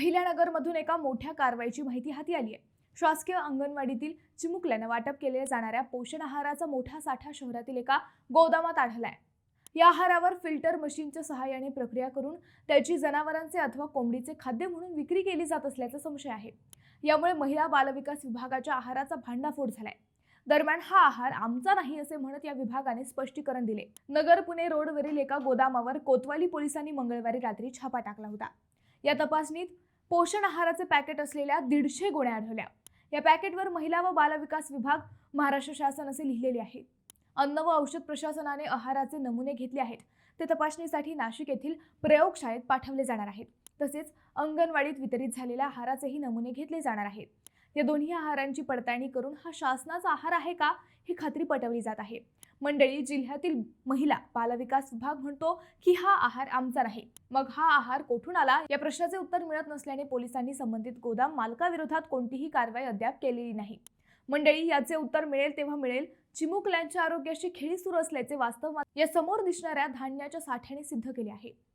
अहिल्यानगरमधून एका मोठ्या कारवाईची माहिती हाती आली आहे। शासकीय अंगणवाडीतील चिमुकल्यानं वाटप केलेल्या जाणाऱ्या पोषण आहाराचा मोठा साठा शहरातील एका गोदामात आढळलाय। या आहारावर फिल्टर मशीनच्या सहाय्याने प्रक्रिया करून त्याची जनावरांचे अथवा कोंबडीचे खाद्य म्हणून विक्री केली जात असल्याचा संशय आहे। यामुळे महिला बालविकास विभागाच्या आहाराचा भांडाफोड झालाय। दरम्यान हा आहार आमचा नाही असे म्हणत या विभागाने स्पष्टीकरण दिले। नगर पुणे रोडवरील एका गोदामावर कोतवाली पोलिसांनी मंगळवारी रात्री छापा टाकला होता। या तपासणीत पोषण आहाराचे पॅकेट असलेल्या 150 गोण्या आढळल्या। या पॅकेटवर महिला व बालविकास विभाग, महाराष्ट्र शासन असे लिहिलेले आहे। अन्न व औषध प्रशासनाने आहाराचे नमुने घेतले आहेत। ते तपासणीसाठी नाशिक येथील प्रयोगशाळेत पाठवले जाणार आहेत। तसेच अंगणवाडीत वितरित झालेल्या आहाराचेही नमुने घेतले जाणार आहेत। या दोन्ही आहारांची पडताळणी करून हा शासनाचा आहार आहे का ही खात्री पटवली जात आहे। मंडळी, जिल्ह्यातील महिला बालविकास विभाग म्हणतो की हा आहार आमचा नाही, मग हा आहार कुठून आला या प्रश्नाचे उत्तर मिळत नसल्याने पोलिसांनी संबंधित गोदाम मालकाविरोधात कोणतीही कारवाई अद्याप केलेली नाही। मंडळी, याचे उत्तर मिळेल तेव्हा मिळेल। चिमुकल्यांच्या आरोग्याशी खेळी सुरू असल्याचे वास्तव या समोर दिसणाऱ्या धान्याच्या साठ्याने सिद्ध केले आहे।